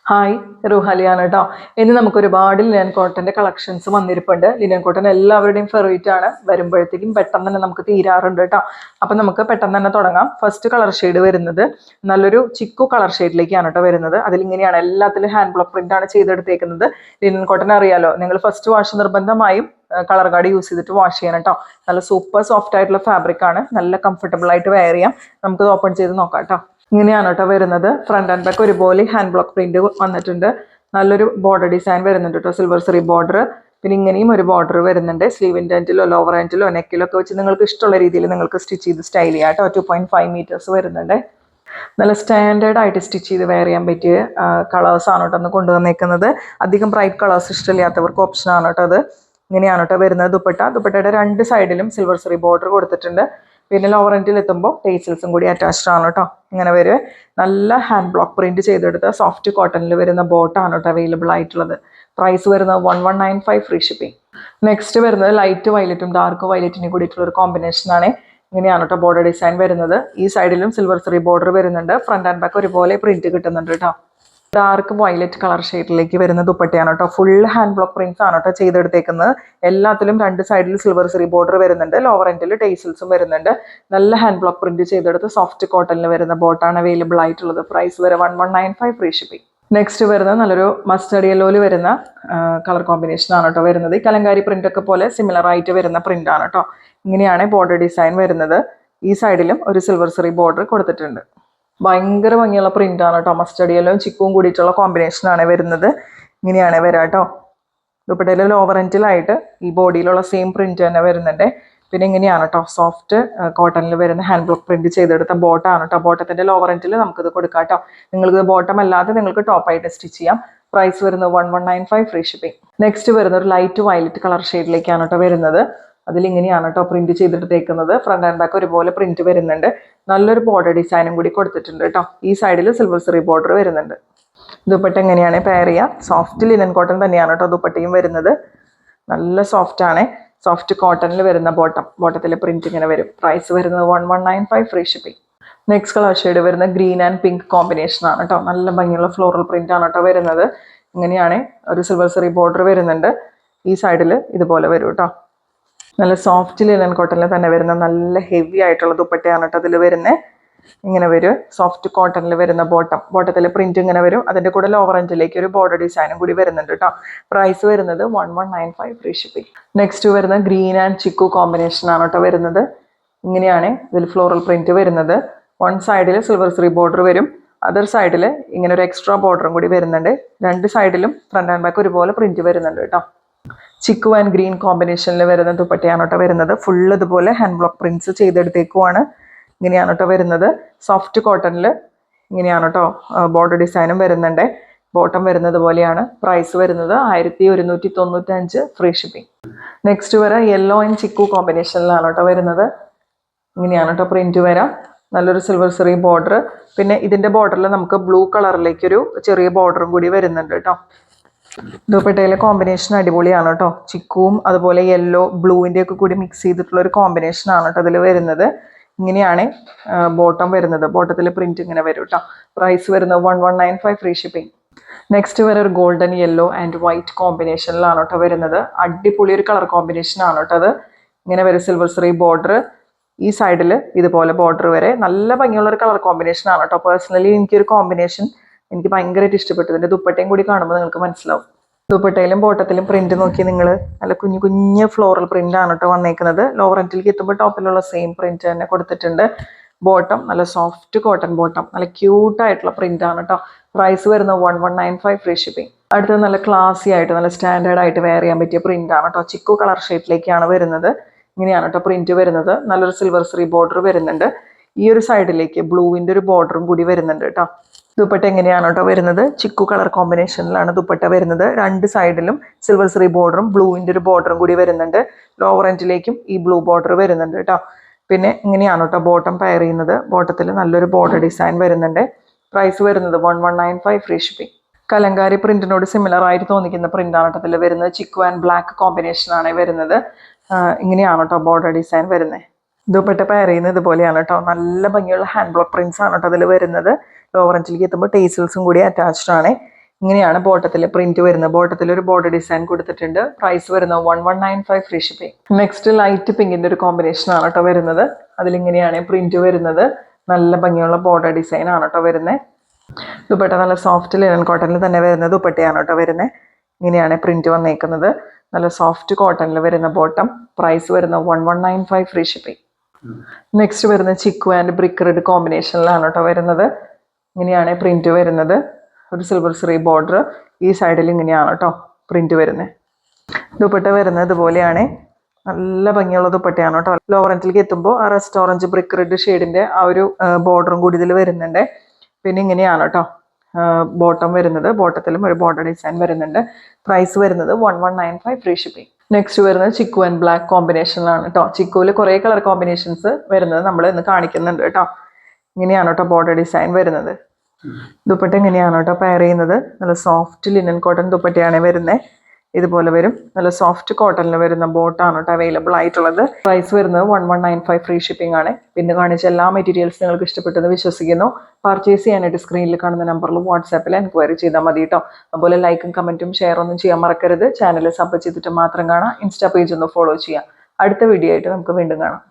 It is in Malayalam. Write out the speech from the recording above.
ഹായ് റുഹാലിയാണ് കേട്ടോ. ഇനി നമുക്ക് ഒരുപാട് ലിനൻ കോട്ടന്റെ കളക്ഷൻസ് വന്നിരിപ്പുണ്ട്. ലിനൻ കോട്ടൺ എല്ലാവരുടെയും ഫേവറേറ്റ് ആണ്. വരുമ്പോഴത്തേക്കും പെട്ടെന്ന് തന്നെ നമുക്ക് തീരാറുണ്ട് കേട്ടോ. അപ്പം നമുക്ക് പെട്ടെന്ന് തന്നെ തുടങ്ങാം. ഫസ്റ്റ് കളർ ഷെയ്ഡ് വരുന്നത് നല്ലൊരു ചിക്കു കളർ ഷെയ്ഡിലേക്കാണ് കേട്ടോ വരുന്നത്. അതിലിങ്ങനെയാണ് എല്ലാത്തിലും ഹാൻഡ് ബ്ലോക്ക് പ്രിന്റ് ആണ് ചെയ്തെടുത്തേക്കുന്നത്. ലിനൻ കോട്ടൺ അറിയാലോ, നിങ്ങൾ ഫസ്റ്റ് വാഷ് നിർബന്ധമായും കളർ കാർഡ് യൂസ് ചെയ്തിട്ട് വാഷ് ചെയ്യണം കേട്ടോ. നല്ല സൂപ്പർ സോഫ്റ്റ് ആയിട്ടുള്ള ഫാബ്രിക് ആണ്. നല്ല കംഫർട്ടബിൾ ആയിട്ട് വെയർ ചെയ്യാം. നമുക്ക് ഓപ്പൺ ചെയ്ത് നോക്കാം കേട്ടോ. ഇങ്ങനെയാണ് കേട്ടോ വരുന്നത്. ഫ്രണ്ട് ആൻഡ് ബാക്ക് ഒരുപോലെ ഹാൻഡ് ബ്ലോക്ക് പ്രിന്റ് വന്നിട്ടുണ്ട്. നല്ലൊരു ബോർഡർ ഡിസൈൻ വരുന്നുണ്ട് കേട്ടോ, സിൽവർ സറി ബോർഡർ. പിന്നെ ഇങ്ങനെയും ഒരു ബോർഡർ വരുന്നുണ്ട്. സ്ലീവിൻ്റെ എൻഡിലോ ലോവർ എൻഡിലോ നെക്കിലോ ഒക്കെ വെച്ച് നിങ്ങൾക്ക് ഇഷ്ടമുള്ള രീതിയിൽ നിങ്ങൾക്ക് സ്റ്റിച്ച് ചെയ്ത് സ്റ്റൈൽ ചെയ്യാം കേട്ടോ. 2.5 മീറ്റേഴ്സ് വരുന്നുണ്ട്. നല്ല സ്റ്റാൻഡേർഡ് ആയിട്ട് സ്റ്റിച്ച് ചെയ്ത് വെയർ ചെയ്യാൻ പറ്റിയ കളേഴ്സ് ആണ് കേട്ടോ ഒന്ന് കൊണ്ടുവന്നേക്കുന്നത്. അധികം ബ്രൈറ്റ് കളേഴ്സ് ഇഷ്ടമില്ലാത്തവർക്ക് ഓപ്ഷൻ ആണ് കേട്ടോ അത്. ഇങ്ങനെയാണ് കേട്ടോ വരുന്നത് ദുപ്പട്ടയുടെ രണ്ട് സൈഡിലും സിൽവർ സറി ബോർഡർ കൊടുത്തിട്ടുണ്ട്. പിന്നെ ലോവർ എൻഡിൽ എത്തുമ്പോൾ ടേസിൽസും കൂടി അറ്റാച്ച്ഡ് ആണ് കേട്ടോ. ഇങ്ങനെ വരും. നല്ല ഹാൻഡ് ബ്ലോക്ക് പ്രിന്റ് ചെയ്തെടുത്ത സോഫ്റ്റ് കോട്ടണിൽ വരുന്ന ബോട്ടാണ് കേട്ടോ അവൈലബിൾ ആയിട്ടുള്ളത്. പ്രൈസ് വരുന്നത് 1195 ഫ്രീ ഷിപ്പിംഗ്. നെക്സ്റ്റ് വരുന്നത് ലൈറ്റ് വയലറ്റും ഡാർക്ക് വയലറ്റിനും കൂടിയിട്ടുള്ള ഒരു കോമ്പിനേഷൻ ആണ്. ഇങ്ങനെയാണ് കേട്ടോ ബോർഡർ ഡിസൈൻ വരുന്നത്. ഈ സൈഡിലും സിൽവർ സറി ബോർഡർ വരുന്നുണ്ട്. ഫ്രണ്ട് ആൻഡ് ബാക്ക് ഒരുപോലെ പ്രിന്റ് കിട്ടുന്നുണ്ട് കേട്ടോ. ഡാർക്ക് വയലറ്റ് കളർ ഷെയ്ഡിലേക്ക് വരുന്ന ദുപ്പട്ടയാണ് കേട്ടോ. ഫുൾ ഹാൻഡ് ബ്ലോക്ക് പ്രിന്റ്സ് ആണ് കേട്ടോ ചെയ്തെടുത്തേക്കുന്നത്. എല്ലാത്തിലും രണ്ട് സൈഡിൽ സിൽവർ സറി ബോർഡർ വരുന്നുണ്ട്. ലോവർ എൻഡിൽ ടേസിൽസും വരുന്നുണ്ട്. നല്ല ഹാൻഡ് ബ്ലോക്ക് പ്രിന്റ് ചെയ്തെടുത്ത് സോഫ്റ്റ് കോട്ടണിൽ വരുന്ന ബോട്ടാണ് അവൈലബിൾ ആയിട്ടുള്ളത്. പ്രൈസ് വരെ 1195 ഫ്രീ ഷിപ്പിംഗ്. നെക്സ്റ്റ് വരുന്നത് നല്ലൊരു മസ്റ്റർഡ് യെല്ലോയിൽ വരുന്ന കളർ കോമ്പിനേഷൻ ആണ് കേട്ടോ വരുന്നത്. ഈ കലങ്കാരി പ്രിന്റ് ഒക്കെ പോലെ സിമിലർ ആയിട്ട് വരുന്ന പ്രിന്റ് ആണ് കേട്ടോ. ഇങ്ങനെയാണ് ബോർഡർ ഡിസൈൻ വരുന്നത്. ഈ സൈഡിലും ഒരു സിൽവർ സറി ബോർഡർ കൊടുത്തിട്ടുണ്ട്. ഭയങ്കര ഭംഗിയുള്ള പ്രിന്റ് ആണ് കേട്ടോ. മസ്റ്റർഡ് യെല്ലോയും ചിക്കും കൂടിയിട്ടുള്ള കോമ്പിനേഷൻ ആണ് വരുന്നത്. ഇങ്ങനെയാണ് വരാം കേട്ടോ. ദുപ്പട്ടയിലെ ലോവർ എൻഡിലായിട്ട് ഈ ബോഡിയിലുള്ള സെയിം പ്രിന്റ് തന്നെ വരുന്നുണ്ട്. പിന്നെ ഇങ്ങനെയാണ് കേട്ടോ സോഫ്റ്റ് കോട്ടണിൽ വരുന്ന ഹാൻഡ് ബ്ലോക്ക് പ്രിന്റ് ചെയ്തെടുത്ത ബോട്ടാണ് കേട്ടോ. ബോട്ടത്തിന്റെ ലോവർ എൻഡിൽ നമുക്കിത് കൊടുക്കാം കേട്ടോ. നിങ്ങൾക്ക് ബോട്ടം അല്ലാതെ നിങ്ങൾക്ക് ടോപ്പായിട്ട് സ്റ്റിച്ച് ചെയ്യാം. പ്രൈസ് വരുന്നത് 1195 ഫ്രീ ഷിപ്പിംഗ്. നെക്സ്റ്റ് വരുന്ന ഒരു ലൈറ്റ് വയലറ്റ് കളർ ഷെയ്ഡിലേക്കാണ് കേട്ടോ വരുന്നത്. അതിലിങ്ങനെയാണ് കേട്ടോ പ്രിന്റ് ചെയ്തെടുത്തേക്കുന്നത്. ഫ്രണ്ട് ആൻഡ് ബാക്ക് ഒരുപോലെ പ്രിന്റ് വരുന്നുണ്ട്. നല്ലൊരു ബോർഡർ ഡിസൈനും കൂടി കൊടുത്തിട്ടുണ്ട് കേട്ടോ. ഈ സൈഡിൽ സിൽവർ സറി ബോർഡർ വരുന്നുണ്ട്. ദുപ്പട്ട എങ്ങനെയാണ് പെയർ ചെയ്യുക? സോഫ്റ്റ് ലിനൻ കോട്ടൺ തന്നെയാണ് കേട്ടോ ദുപ്പട്ടയും വരുന്നത്. നല്ല സോഫ്റ്റ് ആണ്. സോഫ്റ്റ് കോട്ടണിൽ വരുന്ന ബോട്ടത്തിലെ പ്രിന്റ് ഇങ്ങനെ വരും. പ്രൈസ് വരുന്നത് 1195 free shipping. Next colour shade വരുന്നത് ഗ്രീൻ ആൻഡ് പിങ്ക് കോമ്പിനേഷൻ ആണ് കേട്ടോ. നല്ല ഭംഗിയുള്ള ഫ്ലോറൽ പ്രിന്റ് ആണ് കേട്ടോ വരുന്നത്. ഇങ്ങനെയാണ് ഒരു സിൽവർ സറി ബോർഡർ വരുന്നുണ്ട്. ഈ സൈഡിൽ ഇതുപോലെ വരും കേട്ടോ. നല്ല സോഫ്റ്റ് ലിനൻ കോട്ടണിൽ തന്നെ വരുന്ന നല്ല ഹെവി ആയിട്ടുള്ള ദുപ്പട്ടയാണ് കേട്ടോ അതിൽ വരുന്നത്. ഇങ്ങനെ വരും. സോഫ്റ്റ് കോട്ടണിൽ വരുന്ന ബോട്ടത്തിലെ പ്രിന്റ് ഇങ്ങനെ വരും. അതിൻ്റെ കൂടെ ലോവർ എൻഡിലേക്ക് ഒരു ബോർഡർ ഡിസൈനും കൂടി വരുന്നുണ്ട് കേട്ടോ. പ്രൈസ് വരുന്നത് 1195 ഫ്രീ ഷിപ്പിംഗ്. നെക്സ്റ്റ് വരുന്ന ഗ്രീൻ ആൻഡ് ചിക്കു കോമ്പിനേഷൻ ആണ് കേട്ടോ വരുന്നത്. ഇങ്ങനെയാണ് ഇതിൽ ഫ്ലോറൽ പ്രിന്റ് വരുന്നത്. വൺ സൈഡിൽ സിൽവർ സറി ബോർഡർ വരും. അതർ സൈഡിൽ ഇങ്ങനെ ഒരു എക്സ്ട്രാ ബോർഡറും കൂടി വരുന്നുണ്ട്. രണ്ട് സൈഡിലും ഫ്രണ്ട് ആൻഡ് ബാക്ക് ഒരുപോലെ പ്രിന്റ് വരുന്നുണ്ട് കേട്ടോ. ചിക്കു ആൻഡ് ഗ്രീൻ കോമ്പിനേഷനിൽ വരുന്ന ദുപ്പട്ടയാണ് കേട്ടോ വരുന്നത്. ഫുൾ ഇതുപോലെ ഹാൻഡ് ബ്ലോക്ക് പ്രിന്റ്സ് ചെയ്തെടുത്തേക്കുവാണ്. ഇങ്ങനെയാണ് കേട്ടോ വരുന്നത്. സോഫ്റ്റ് കോട്ടണിൽ ഇങ്ങനെയാണ് കേട്ടോ ബോർഡർ ഡിസൈനും വരുന്നുണ്ട്. ബോട്ടം വരുന്നത് പോലെയാണ്. പ്രൈസ് വരുന്നത് 1195 ഫ്രീ ഷിപ്പിംഗ്. നെക്സ്റ്റ് വരെ യെല്ലോ ആൻഡ് ചിക്കു കോമ്പിനേഷനിലാണ് കേട്ടോ വരുന്നത്. ഇങ്ങനെയാണ് കേട്ടോ പ്രിന്റ് വരാം. നല്ലൊരു സിൽവർ സറി ബോർഡർ. പിന്നെ ഇതിൻ്റെ ബോർഡറിൽ നമുക്ക് ബ്ലൂ കളറിലേക്കൊരു ചെറിയ ബോർഡറും കൂടി വരുന്നുണ്ട് കേട്ടോ. ദുപ്പട്ടയിലെ കോമ്പിനേഷൻ അടിപൊളിയാണ് കേട്ടോ. ചിക്കുവും അതുപോലെ യെല്ലോ ബ്ലൂവിൻ്റെ ഒക്കെ കൂടി മിക്സ് ചെയ്തിട്ടുള്ള ഒരു കോമ്പിനേഷൻ ആണ് കേട്ടോ അതിൽ വരുന്നത്. ഇങ്ങനെയാണ് ബോട്ടം വരുന്നത്. ബോട്ടത്തിലെ പ്രിന്റ് ഇങ്ങനെ വരും കേട്ടോ. പ്രൈസ് വരുന്നത് 1195 ഫ്രീ ഷിപ്പിംഗ്. നെക്സ്റ്റ് വരെ ഒരു ഗോൾഡൻ യെല്ലോ ആൻഡ് വൈറ്റ് കോമ്പിനേഷനിലാണ് കേട്ടോ വരുന്നത്. അടിപൊളി ഒരു കളർ കോമ്പിനേഷൻ ആണ് കേട്ടോ അത്. ഇങ്ങനെ വരും സിൽവർ സറി ബോർഡർ. ഈ സൈഡിൽ ഇതുപോലെ ബോർഡർ വരെ നല്ല ഭംഗിയുള്ള ഒരു കളർ കോമ്പിനേഷൻ ആണ് കേട്ടോ. പേഴ്സണലി എനിക്കൊരു കോമ്പിനേഷൻ എനിക്ക് ഭയങ്കരമായിട്ട് ഇഷ്ടപ്പെട്ടു. ഇതിൻ്റെ ദുപ്പട്ടയും കൂടി കാണുമ്പോൾ നിങ്ങൾക്ക് മനസ്സിലാവും. ദുപ്പട്ടയിലും ബോട്ടത്തിലും പ്രിന്റ് നോക്കി നിങ്ങൾ നല്ല കുഞ്ഞു കുഞ്ഞ് ഫ്ലോറൽ പ്രിന്റ് ആണ് കേട്ടോ വന്നേക്കുന്നത്. ലോവർ എൻഡിലേക്ക് എത്തുമ്പോൾ ടോപ്പിലുള്ള സെയിം പ്രിന്റ് തന്നെ കൊടുത്തിട്ടുണ്ട്. ബോട്ടം നല്ല സോഫ്റ്റ് കോട്ടൺ ബോട്ടം. നല്ല ക്യൂട്ടായിട്ടുള്ള പ്രിന്റ് ആണ് കേട്ടോ. പ്രൈസ് വരുന്നത് 1195 ഫ്രീ ഷിപ്പിംഗ്. അടുത്തത് നല്ല ക്ലാസി ആയിട്ട് നല്ല സ്റ്റാൻഡേർഡ് ആയിട്ട് വെയർ ചെയ്യാൻ പറ്റിയ പ്രിന്റ് ആണ് കേട്ടോ. ചിക്കു കളർ ഷേപ്പിലേക്കാണ് വരുന്നത്. ഇങ്ങനെയാണ് കേട്ടോ പ്രിന്റ് വരുന്നത്. നല്ലൊരു സിൽവർ സറി ബോർഡർ വരുന്നുണ്ട്. ഈ ഒരു സൈഡിലേക്ക് ബ്ലൂവിൻ്റെ ഒരു ബോർഡറും കൂടി വരുന്നുണ്ട് കേട്ടോ. ദുപ്പട്ട എങ്ങനെയാണ് കേട്ടോ വരുന്നത്? ചിക്കു കളർ കോമ്പിനേഷനിലാണ് ദുപ്പട്ട വരുന്നത്. രണ്ട് സൈഡിലും സിൽവർ സറി ബോർഡറും ബ്ലൂവിൻ്റെ ഒരു ബോർഡറും കൂടി വരുന്നുണ്ട്. ലോവർ എൻഡിലേക്കും ഈ ബ്ലൂ ബോർഡർ വരുന്നുണ്ട് കേട്ടോ. പിന്നെ ഇങ്ങനെയാണ് കേട്ടോ ബോട്ടം പെയർ ചെയ്യുന്നത്. ബോട്ടത്തിൽ നല്ലൊരു ബോർഡർ ഡിസൈൻ വരുന്നുണ്ട്. പ്രൈസ് വരുന്നത് 1195 ഫ്രീ ഷിപ്പിംഗ്. കലങ്കാരി പ്രിന്റിനോട് സിമിലർ ആയിട്ട് തോന്നിക്കുന്ന പ്രിന്റാണ് കേട്ടോ ഇതിൽ വരുന്നത്. ചിക്കു ആൻഡ് ബ്ലാക്ക് കോമ്പിനേഷനാണ് വരുന്നത്. ഇങ്ങനെയാണ് കേട്ടോ ബോർഡർ ഡിസൈൻ വരുന്നത്. ദുപ്പട്ട പെയർ ചെയ്യുന്നത് ഇതുപോലെയാണ് കേട്ടോ. നല്ല ഭംഗിയുള്ള ഹാൻഡ് ബ്ലോക്ക് പ്രിന്റ്സ് ആണ് കേട്ടോ അതിൽ വരുന്നത്. ലോവർ എൻഡിലേക്ക് എത്തുമ്പോൾ ടേസിൽസും കൂടി അറ്റാച്ച്ഡ് ആണ്. ഇങ്ങനെയാണ് ബോട്ടത്തിൽ പ്രിന്റ് വരുന്നത്. ബോട്ടത്തിൽ ഒരു ബോർഡർ ഡിസൈൻ കൊടുത്തിട്ടുണ്ട്. പ്രൈസ് വരുന്നത് 1195 ഫ്രീ ഷിപ്പിംഗ്. നെക്സ്റ്റ് ലൈറ്റ് പിങ്കിന്റെ ഒരു കോമ്പിനേഷൻ ആണ് കേട്ടോ വരുന്നത്. അതിലിങ്ങനെയാണ് പ്രിന്റ് വരുന്നത്. നല്ല ഭംഗിയുള്ള ബോർഡർ ഡിസൈൻ ആണ് കേട്ടോ വരുന്നത്. ദുപ്പട്ട നല്ല സോഫ്റ്റ് ലിനൻ കോട്ടണിൽ തന്നെ വരുന്ന ദുപ്പട്ടയാണ് കേട്ടോ വരുന്നത്. ഇങ്ങനെയാണ് പ്രിന്റ് വന്നേക്കുന്നത്. നല്ല സോഫ്റ്റ് കോട്ടണിൽ വരുന്ന ബോട്ടം. പ്രൈസ് വരുന്നത് 1195 ഫ്രീ ഷിപ്പിംഗ്. നെക്സ്റ്റ് വരുന്ന ചിക്കു ആൻഡ് ബ്രിക്ക് റെഡ് കോമ്പിനേഷനിലാണ് കേട്ടോ വരുന്നത്. ഇങ്ങനെയാണ് പ്രിന്റ് വരുന്നത്. ഒരു സിൽവർ സ്രീ ബോർഡർ. ഈ സൈഡിൽ ഇങ്ങനെയാണ് കേട്ടോ പ്രിന്റ് വരുന്നത്. ദുപ്പട്ട വരുന്നത് ഇതുപോലെയാണ്. നല്ല ഭംഗിയുള്ള ദുപ്പട്ടയാണ് കേട്ടോ. ലോറൻറ്റിലേക്ക് എത്തുമ്പോൾ ആ റെസ്റ്റ് ഓറഞ്ച് ബ്രിക്ക് റെഡ് ഷെയ്ഡിന്റെ ആ ഒരു ബോർഡറും കൂടി ഇതിൽ വരുന്നുണ്ട്. പിന്നെ ഇങ്ങനെയാണ് കേട്ടോ ബോട്ടം വരുന്നത്. ബോട്ടത്തിലും ഒരു ബോർഡർ ഡിസൈൻ വരുന്നുണ്ട്. പ്രൈസ് വരുന്നത് 1195 ഫ്രീ ഷിപ്പിംഗ്. നെക്സ്റ്റ് വരുന്നത് ചിക്കു ആൻഡ് ബ്ലാക്ക് കോമ്പിനേഷനിലാണ് കേട്ടോ. ചിക്കുവിൽ കുറേ കളർ കോമ്പിനേഷൻസ് വരുന്നത് നമ്മൾ ഇന്ന് കാണിക്കുന്നുണ്ട് കേട്ടോ. ഇങ്ങനെയാണ് കേട്ടോ ബോർഡർ ഡിസൈൻ വരുന്നത്. ദുപ്പട്ട ഇങ്ങനെയാണ് കേട്ടോ പെയർ ചെയ്യുന്നത്. നല്ല സോഫ്റ്റ് ലിനൻ കോട്ടൺ ദുപ്പട്ടയാണ് വരുന്നത്. ഇതുപോലെ വരും. നല്ല സോഫ്റ്റ് കോട്ടണിൽ വരുന്ന ബോട്ടാണ് കേട്ടോ അവൈലബിൾ ആയിട്ടുള്ളത്. പ്രൈസ് വരുന്നത് 1195 ഫ്രീ ഷിപ്പിംഗ് ആണ്. പിന്നെ കാണിച്ച എല്ലാ മെറ്റീരിയൽസ് നിങ്ങൾക്ക് ഇഷ്ടപ്പെട്ടെന്ന് വിശ്വസിക്കുന്നു. പർച്ചേസ് ചെയ്യാനായിട്ട് സ്ക്രീനിൽ കാണുന്ന നമ്പറിൽ വാട്സാപ്പിൽ എൻക്വയറി ചെയ്താൽ മതി കേട്ടോ. അതുപോലെ ലൈക്കും കമന്റും ഷെയർ ഒന്നും ചെയ്യാൻ മറക്കരുത്. ചാനൽ സബ് ചെയ്തിട്ട് മാത്രം കാണാം. ഇൻസ്റ്റാ പേജ് ഒന്ന് ഫോളോ ചെയ്യാം. അടുത്ത വീഡിയോ ആയിട്ട് നമുക്ക് വീണ്ടും കാണാം.